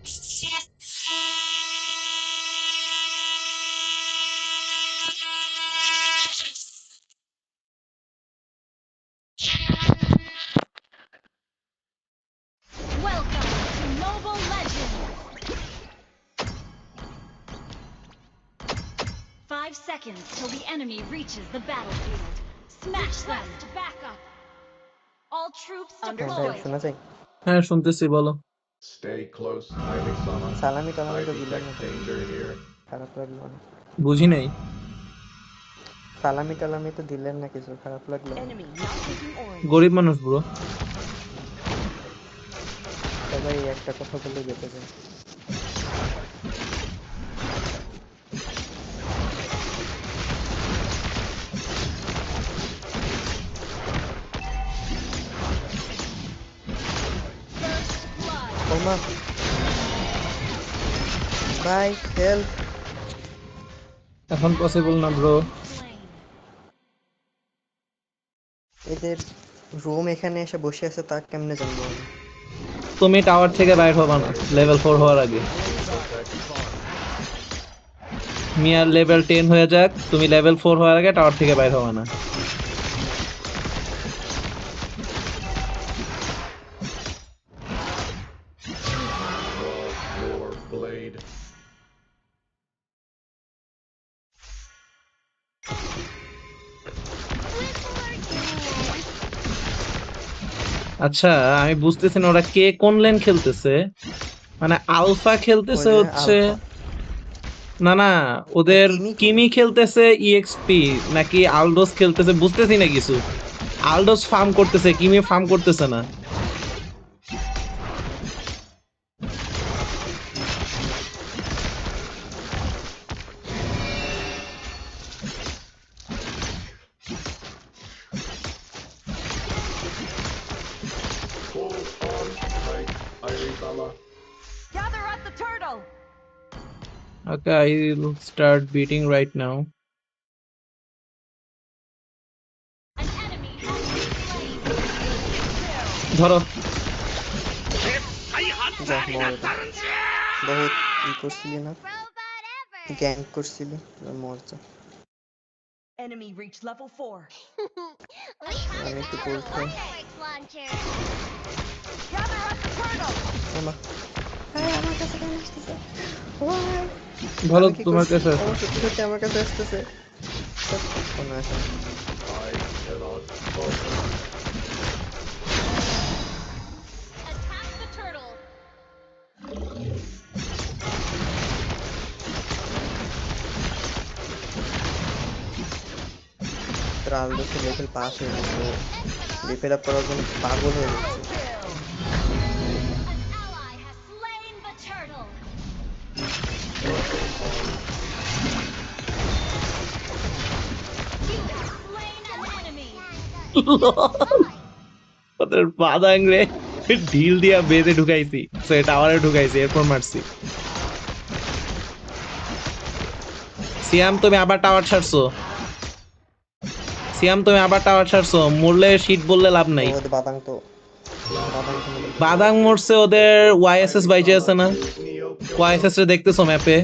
Welcome to Mobile Legends! 5 seconds till the enemy reaches the battlefield. Smash them! Back up! All troops deployed! শোনা যায়? হ্যাঁ শুনতেছি, বলো। Stay close, Ivy-sama. সালামি টালামি I তো দিলেন না, detect danger here. খারাপ লাগলো না। বুঝি নাই। সালামি টালামি তো দিলেন না, কিছু খারাপ লাগলো না। Enemy not taking orange. গরিব মানুষ ব্রো। সবাই একটা কথা বলে যেতে চায়। ওমা ভাই হেল্প, এখন পসিবল না ব্রো। এদের রুম এখানে এসে বসে আছে, তা কেমনে জানবো আমি? তুমি টাওয়ার থেকে বাইর হবা না লেভেল 4 হওয়ার আগে। মিয়ার লেভেল 10 হয়ে যাক, তুমি লেভেল 4 হওয়ার আগে টাওয়ার থেকে বাইর হবা না। Draw your blade. আচ্ছা আমি বুঝতেছি না ওরা কে কোন লেন খেলতেছে, মানে আলফা খেলতেছে ওই যে হচ্ছে আলফা। না না, ওদের কিমি কিমি খেলতেছে ইএক্সপি নাকি আলডোস খেলতেছে বুঝতেছি না কিছু। আলডোস ফার্ম করতেছে, কিমি ফার্ম করতেছে না। Full on strike, Ivy-sama. Gather at the turtle. Okay, I'll start beating right now. An enemy has been slain! ধরো। যা মরে বহুত ই করছিলি না, গ্যাং করছিলি, মরছে। Enemy reached level 4. আমি একটু গোল খাই। Gather at the turtle. ওমা আমার কাছে কেন আসতেছে? ওয়াই ভালো, আমি কি তোমার করছি? কাছে আছে। আমার সত্যি সত্যি আমার কাছে আসতেছে। কোনো আসে না। I cannot focus. Attack the turtle! তোরা আলদোসের লেভেল পাস হয়ে গেছে, লেভেল আপ করার জন্য পাগল হয়ে যাচ্ছে। An ally has slain the turtle! You have slain an enemy! ওদের বাদাং রে ঢিল দিয়া বেঁধে ঢুকাইছি, সো টাওয়ারে ঢুকাইছি, এরপর মারছি। সিয়াম তুমি আবার টাওয়ার ছাড়ছো, সিয়াম তুমি আবার টাওয়ার ছাড়ছো, মরলে শীত বললে লাভ নাই। ওদের বাদাং তো বাদাং মরছে, ওদের ওয়াইএসএস বাইচে আছে না, ওয়াইএসএস রে দেখতেছো ম্যাপে?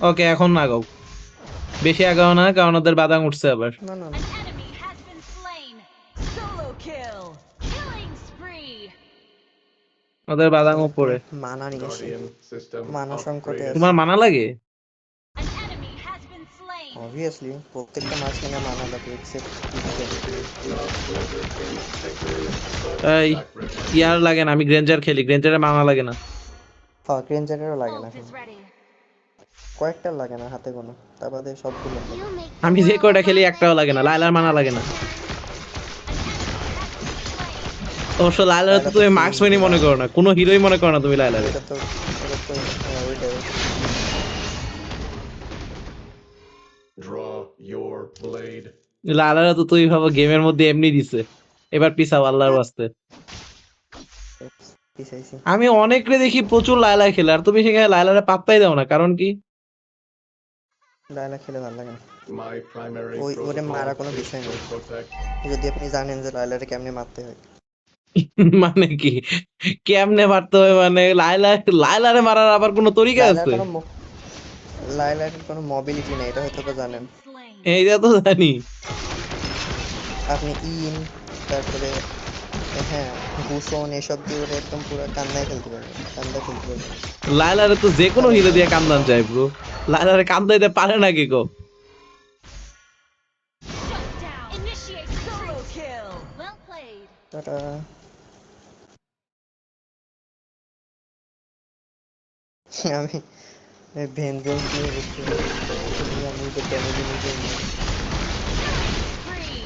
ওকে এখন আগাও, বেশি আগাও না, কারণ ওদের বাদাং উঠছে আবার। না না An enemy has been slain! Solo kill. Killing spree! ওদের বাদাং উপরে। মানা নিয়ে আসি, Guardian system মানা সংকটে upgraded. আছে। তোমার মানা লাগে? An enemy has been slain! Obviously প্রত্যেকটা মাছ কিনে মানা লাগে এক্সেপ্ট এই ইয়ার লাগে না, আমি গ্রেঞ্জার খেলি, গ্রেঞ্জারে মানা লাগে না। হ্যাঁ গ্রেঞ্জারেরও লাগে না, Ult is ready. কয়েকটা লাগে না হাতে গোনা, তার বাদে সবগুলো লাগে। আমি যে কয়টা খেলি একটাও লাগে না, লাইলার মানা লাগে না। অবশ্য লাইলার তো তুমি মার্কসম্যানই মনে করো না, কোনো হিরোই মনে করো না তুমি লাইলারে। এটা তো ওইটাই। Draw your blade. লাইলারা তো তুমি ভাবো গেমের মধ্যে এমনি দিছে, এবার পিছাও আল্লাহর ওয়াস্তে। পিছাইছি আমি অনেকরে দেখি প্রচুর লাইলা খেলে, আর তুমি সেখানে লাইলারে পাত্তাই দাও না, কারণ কি? লায়লা খেলে ভালো লাগে না, My primary ওরে মারা কোনো protocol is বিষয় to নেই, protect. যদি আপনি জানেন যে লায়লারে কেমনে মারতে হয়। মানে কি কেমনে মারতে হবে, মানে লাইলারে মারার আবার কোনো তরিকা লায়লার আছে? কোনো লায়লার কোনো মোবিলিটি নেই, এটা হয়তো বা Has জানেন। been slain. এইটা তো জানি। আপনি ইন, তারপরে হ্যাঁ ভূষণ এসব দিয়ে ওটা একদম পুরো কান্দায় ফেলতে পারবেন, কান্দা ফেলতে পারবেন। লাইলারে তো যে কোনো ভালো হিলে ভালো দিয়ে কান্দান যায় ব্রো। লাইলারে কান্দাইতে পারে না কি গো? Shut down. Initiate Solo retreat. kill. Well played. Tata. আমি ভেঞ্জেন্স নিয়ে বসে আমি তো ড্যামেজ নিজে নিই। Free.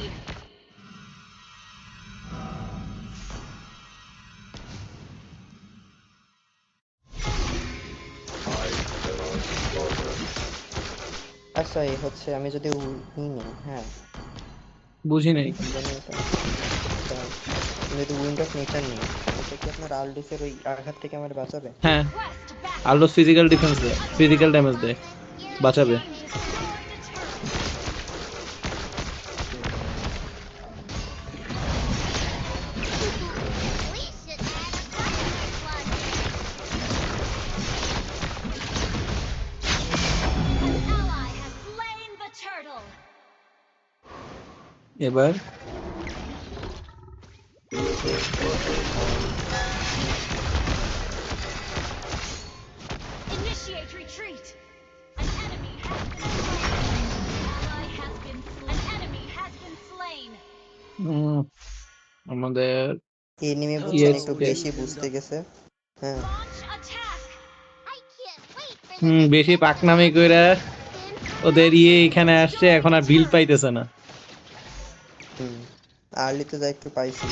I cannot falter. আচ্ছা এই হচ্ছে আমি যদি উইনি, হ্যাঁ বুঝি নাই। কি জানি এটা, আমি যদি উইন্ড অফ নেচার নিই, এটা কি আপনার আলডোসের ওই আঘাত থেকে আমার বাঁচাবে? হ্যাঁ, Request backup. আলডোস ফিজিক্যাল ডিফেন্স দেয়, ফিজিক্যাল ড্যামেজ দেয়, বাঁচাবে। Team destroyed a turret. We should add a fire plug. An ally has slain the turtle. এবার Initiate retreat. An enemy has been slain. An enemy has been slain. আমাদের enemy বুঝছেন একটু EXP বেশি বুঝতে গেছে। হ্যাঁ Launch attack. I can't wait for the next বেশি পাকনামি কইরা ওদের এখানে আসছে, এখন আর বিল পাইতেছে না। আর্লিতে যা একটু পাইছি।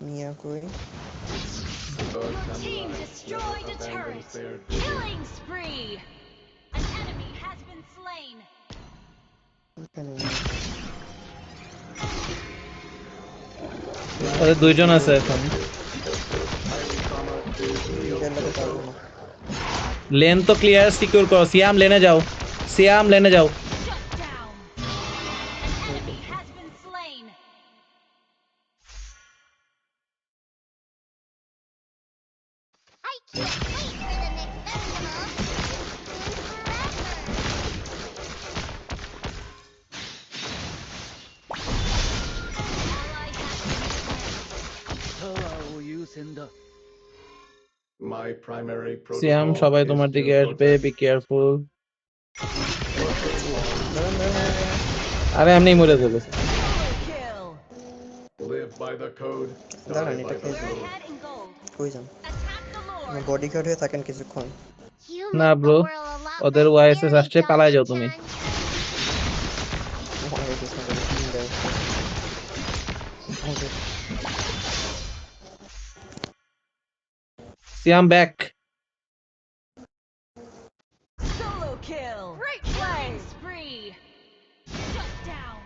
মিয়া কই? The Your team samurai destroyed a never turret. abandons their duty. Killing spree. An enemy has been slain. এখানে ওদের দুইজন আছে এখন। চালাতে পারবো না। লেন তো ক্লিয়ার সিকিউর করো। সিয়াম লেনে যাও, সিয়াম লেনে যাও। Shut down. An enemy has been slain. I can't wait for the next festival. Ally has been slain. My primary Siam protocol সবাই is তোমার to দিকে আসবে, protect. Be careful. দাঁড়ান, দাঁড়ান, দাঁড়ান। আরে এমনি মরে যাবে। Solo kill. Live by the code. দাঁড়ান, Die এটা by the খেয়ে We're code. ahead in gold. কই যান? Attack the Lord. Bodyguard হয়ে থাকেন কিছুক্ষণ। You না make the ব্রো, world a lot ওদের less ওয়াইএসএস scary, আসছে, পালায় যাও তুমি। Johnny-chan. মনে হয়েছে না করে টিম দেয়। সিয়াম back. Solo kill. Great play. Killing spree. Shut down.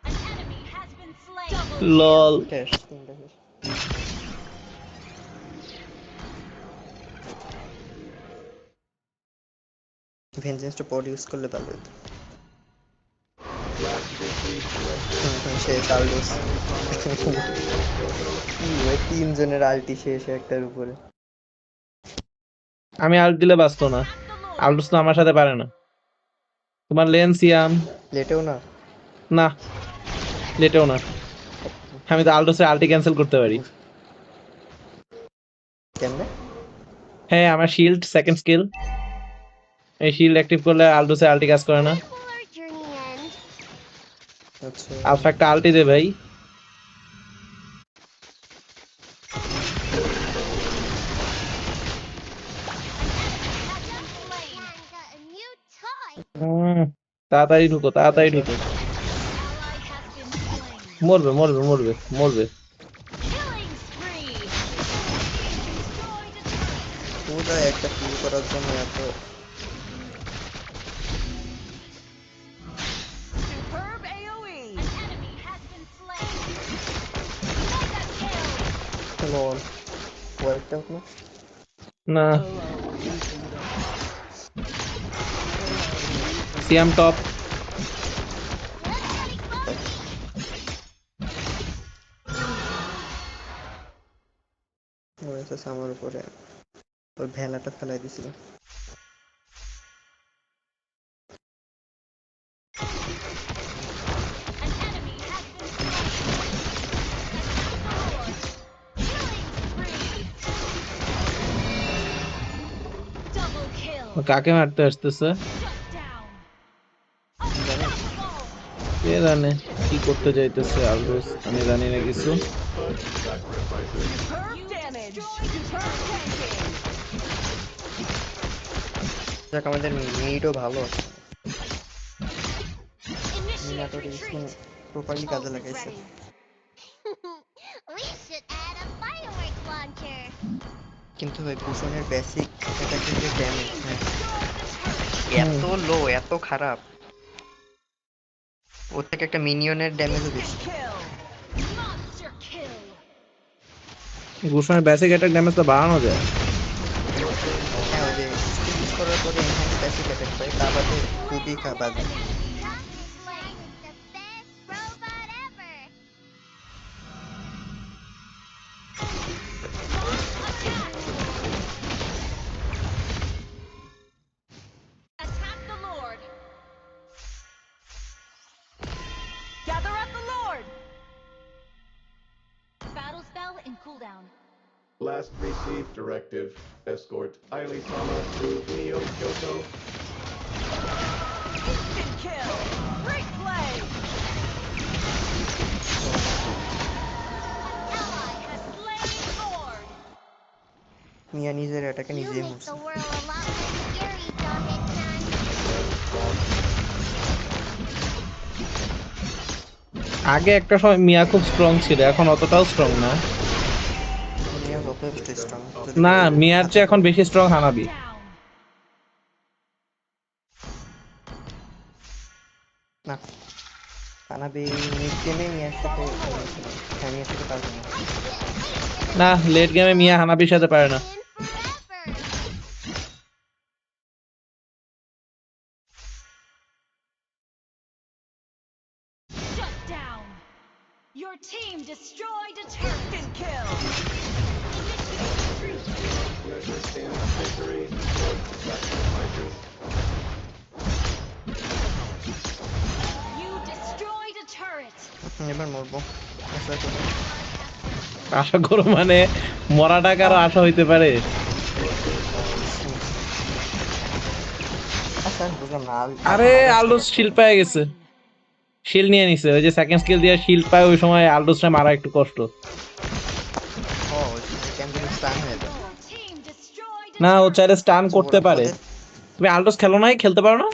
An enemy has been slain. লল। শেষ, তিনটা শেষ। ভেঞ্জেন্সটা পড ইউজ করলে ভালো হতো। শেষ আলডোস। তিনজনের আল্টি শেষ একটার উপরে। আমি আল্ট দিলে বাঁচতো না, Attack the Lord. আল্টুস তো আমার সাথে পারে না। তোমার লেন সিয়াম। লেটেও না। না, লেটেও না। আমি তো আল্টুসের আল্টি ক্যান্সেল করতে পারি। কেমনে? হ্যাঁ, আমার শিল্ড সেকেন্ড স্কিল, এই শিল্ড অ্যাক্টিভ করলে আল্টুসের আল্টি কাজ করে না। When will our journey end? আচ্ছা আলফা একটা আল্টি দে ভাই। Slain. Man got a new toy. তাড়াতাড়ি ঢুকো, তাড়াতাড়ি ঢুকো। Ally has been slain. মরবে মরবে মরবে মরবে। Killing spree. Destroyed a turret. পুরো একটা কিল করার জন্য এত Superb AoE. An enemy has been slain. Mega kill. লল ওয়াইপড আউট না না সিয়াম টপ ওএসএস আমার উপরে ওর ভেলাটা ফেলাই দিছিল An enemy has been slain. Double kill. কাকে মারতে আসতেছে Shut down. Unstoppable. কে জানে কি করতে চাইতেছে আলরোস আমি জানি না কিছু But sacrifices. Superb damage. Superb tanking. যাক আমাদের মিডও ভালো আছে Initiate Minotaur skin retreat. Properly Ult কাজে is লাগাইছে ready. We should add a fireworks launcher. কিন্তু ভাই কুশনের বেসিক অ্যাটাকের যে ড্যামেজ Destroy the turret. এত লো এত খারাপ ওর থেকে একটা মিনিয়নের ড্যামেজও বেশি Kill. Monster kill. গুশনের বেসিক অ্যাটাক ড্যামেজটা বাড়ানো যায় হ্যাঁ ওই যে স্কিল ইউজ করার পরে এনহ্যান্স বেসিক অ্যাটাক পাই তা বাদে খুবই বাজে Attack the Lord. Gather at the Lord. Battle spell in cooldown. Last received directive. Escort Ailitama to Neo Kyoto. Instant kill. Great play. Ally has slain Lord. মিয়া নিজের অ্যাটাকে You নিজেই make মরছে the world a lot less scary, Jawhead-chan. আগে একটা সময় মিয়া খুব strong ছিল এখন অতটাও স্ট্রং না মিয়া যথেষ্ট স্ট্রং না মিয়ার চেয়ে এখন বেশি স্ট্রং হানাবি Down. না কানাবি মিড গেমে মিয়ার সাথে খেলেছিল হ্যাঁ মিয়ার সাথে পারবে না না লেট গেমে মিয়া হানাবির সাথে পারে না In forever. Shut down. Your team destroyed a turret. Instant kill. Initiate retreat. Measured in victory. But sacrifices. You destroyed a turret. এবার মরবো আশা করি আশা করো মানে মরাটা কারো আশা হইতে পারে আচ্ছা বুঝলাম না আরে আলডোস শিল্ড পেয়ে গেছে শিল্ড নিয়ে নিছে ওই যে সেকেন্ড স্কিল দিয়ে শিল্ড পায় ওই সময় আলডোসটা মারা একটু কষ্ট ও কেন তুমি স্টান হয়ে যাবে Your team destroyed a না ও turret. চাইলে স্টান করতে পারে ওদের- তুমি আলডোস খেলো নাই খেলতে পারো না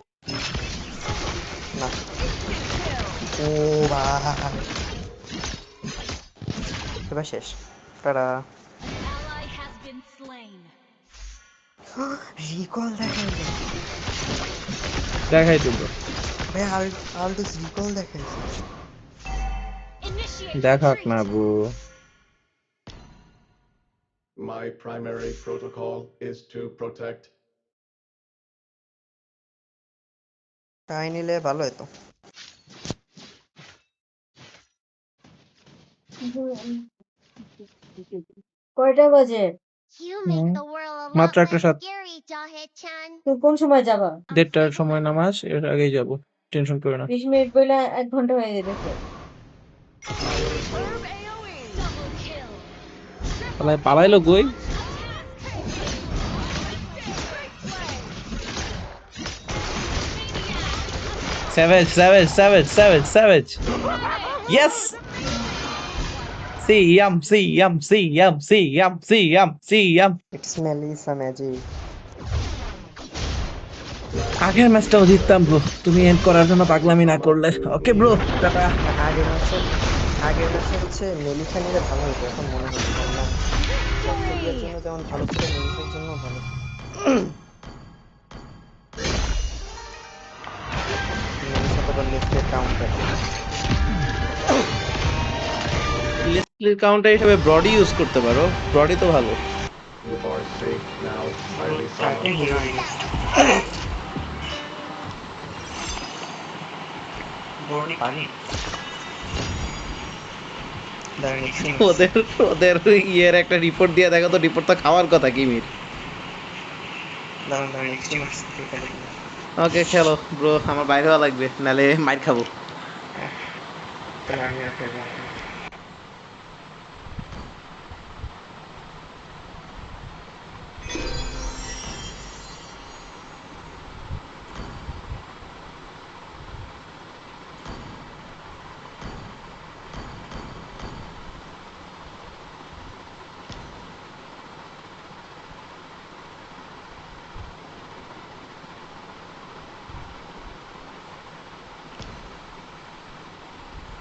না Kill. ও ভাই এবার শেষ তারা An ally has been slain. Recall দেখাই দেখাই দেবো ভাই আলডোস রিকল দেখাইছে Initiate দেখাক retreat. না bro My primary protocol is to protect. তাই নিলে ভালো হতো কয়টা বাজে? You make the world a lot মাত্র একটা less সাত scary, Jawhead-chan. তুমি কোন সময় যাবা? 1:30টার সময় নামাজ এর আগেই যাব টেনশন করো না 20 মিনিট বইলা 1 ঘন্টা হয়ে যেতেছে। Superb AoE. Double kill. পালাই পালাইলো কই Great play. savage yes see yum it's Melissa magic আগের ম্যাচটাও জিততাম ব্রো তুমি এন্ড করার জন্য পাগলামি না করলে ওকে ব্রো টাটা আগের ম্যাচে হচ্ছে মেলিসা নিলে ভালো হতো এখন মনে হচ্ছে না জন্য যেমন ভালো ছিল মেলিসার জন্য ভালো স্প্লিট কাউন্টার হিসেবে ব্রডি ইউজ করতে পারো, ব্রডি তো ভালো। You are safe now, Aili কাকে Sama. হিরো ইউজ বড়ি পানি দাঁড়ান একটু ওদের ওদের ইয়ের একটা রিপোর্ট দিয়ে দেখো তো, রিপোর্ট তো খাওয়ার কথা কিমির। দাঁড়ান একটু মাছ খেলে ওকে খেলো ব্রো, আমার বাইরে হওয়া লাগবে নালে মাইর খাবো। তাহলে আমি আর খেলবো না।